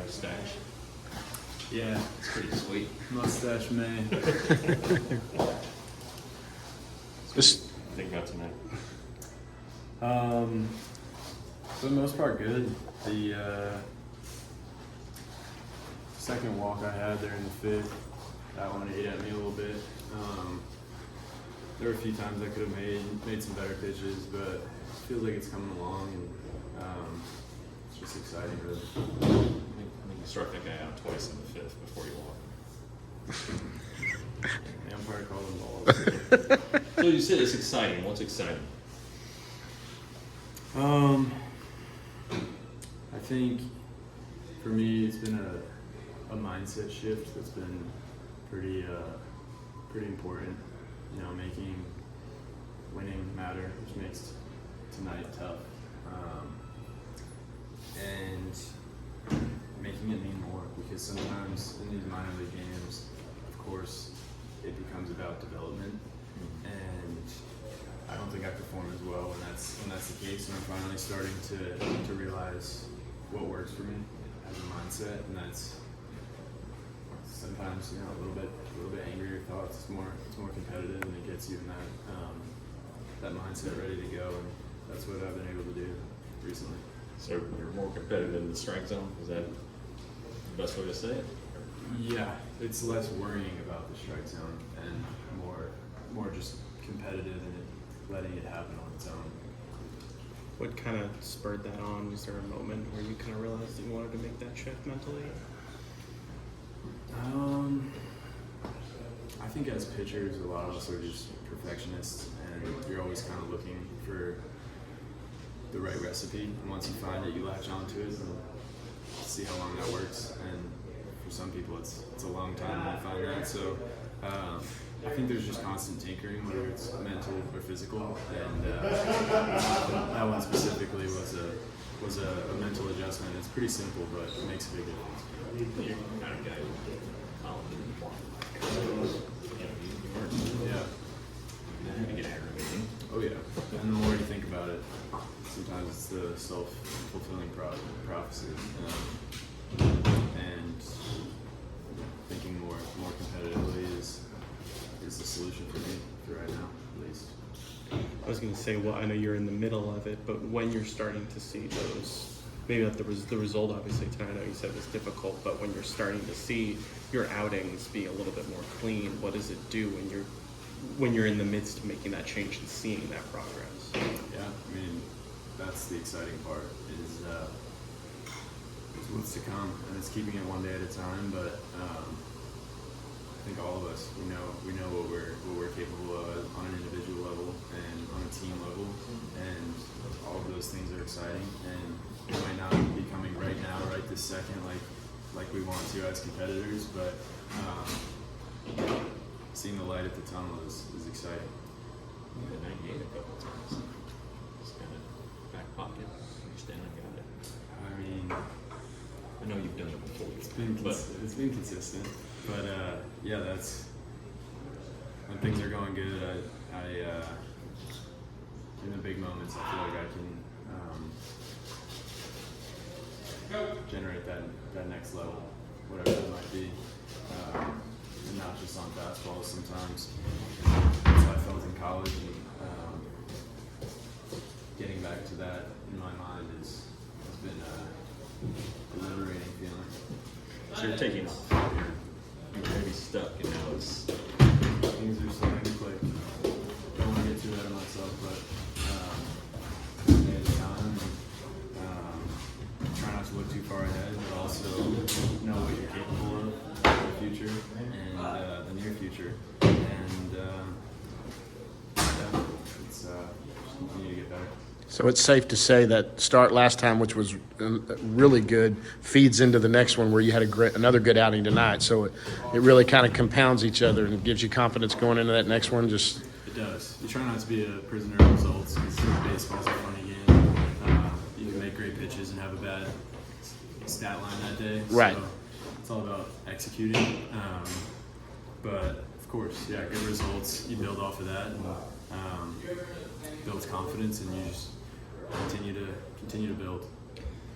stash. Yeah, It's pretty sweet. mustache man. This, Think about tonight. For the most part, good. The second walk I had there in the fifth, that one ate at me a little bit. There were a few times I could have made some better pitches, but it feels like it's coming along, and it's just exciting, really. I think you struck that guy out twice in the fifth before you walked. The umpire called them balls. So you said it's exciting. What's exciting? I think for me it's been a mindset shift that's been pretty important. You know, making winning matter, which makes tonight tough, and making it mean more, because sometimes in these minor league games, of course, it becomes about development, and I don't think I perform as well when that's the case, and I'm finally starting to realize what works for me as a mindset, and that's sometimes, you know, a little bit angrier thoughts. It's more competitive, and it gets you in that mindset ready to go, and that's what I've been able to do recently. So you're more competitive in the strike zone. Is that the best way to say it? Yeah, it's less worrying about the strike zone and more just competitive and letting it happen on its own. what kind of spurred that on? Was there a moment where you kind of realized that you wanted to make that shift mentally? I think as pitchers, a lot of us are just perfectionists, and you're always kind of looking for the right recipe. And once you find it, you latch onto it and see how long that works. And for some people, it's a long time to find that. So I think there's just constant tinkering, whether it's mental or physical. And that one specifically was a mental adjustment. It's pretty simple, but it makes a big difference. You're the kind of guy who didn't want. Yeah. You're gonna get aggravating. Oh yeah. And the more you think about it, sometimes it's the self-fulfilling prophecy. And thinking more competitively is the solution for me for right now, at least. I was going to say, well, I know you're in the middle of it, but when you're starting to see those, maybe not the result obviously tonight, I know you said it was difficult, but when you're starting to see your outings be a little bit more clean, what does it do when you're in the midst of making that change and seeing that progress? Yeah, I mean, that's the exciting part, is what's to come, and it's keeping it one day at a time. But I think all of us, we know what we're capable of on an individual level and on a team level, and all of those things are exciting. And it might not be coming right now, right this second, like we want to as competitors, but seeing the light at the tunnel is exciting. You had 98 a couple of times. Just kind of back pocket. Understand I got it. I mean, I know you've done it before. it's been consistent, but yeah, that's when things are going good. I in the big moments, I feel like I can generate that next level, whatever that might be, and not just on fastballs. Sometimes that's how I felt in college, and getting back to that in my mind has been a liberating feeling. So you're taking off. You're maybe stuck, and now it's. Things are starting to click. Don't want to get too ahead of myself, but one day at a time. Try not to look too far ahead, but also know what you're capable of in the future and the near future. And yeah, it's just continue to get better. So it's safe to say that start last time, which was really good, feeds into the next one where you had another good outing tonight. So it really kind of compounds each other and gives you confidence going into that next one. Just It does. You try not to be a prisoner of results, because baseball's a funny game. You can make great pitches and have a bad stat line that day. Right. So it's all about executing. But of course, yeah, good results. You build off of that, and builds confidence, and you just continue to build.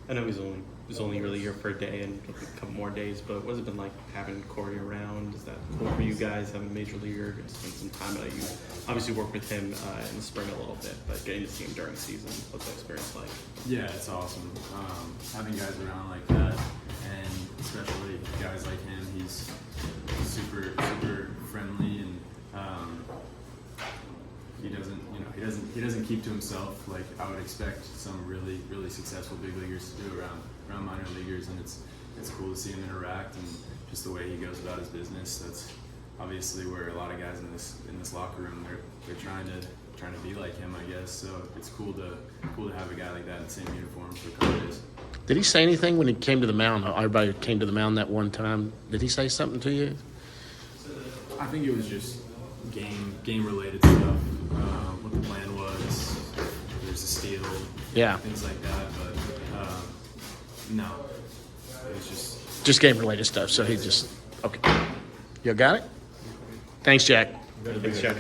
I know he's only really here for a day and a couple more days, but what's it been like having Corey around? Is that cool for you guys, having a major leaguer, to spend some time out? You obviously worked with him in the spring a little bit, but getting to see him during the season, what's that experience like? Yeah, it's awesome. Having guys around like that, and especially guys like him, he's super friendly, and he doesn't keep to himself like I would expect some really successful big leaguers to do around minor leaguers, and it's cool to see him interact and just the way he goes about his business. That's obviously where a lot of guys in this locker room they're trying to be like him, I guess. So it's cool to have a guy like that in the same uniform for a couple days. Did he say anything when he came to the mound? Everybody came to the mound that one time. Did he say something to you? I think it was just game related stuff. What the plan was. There's a steal. Yeah. Things like that. But no, it was Just game related stuff. So he just okay. You got it? Thanks, Jack. Thanks, Jack.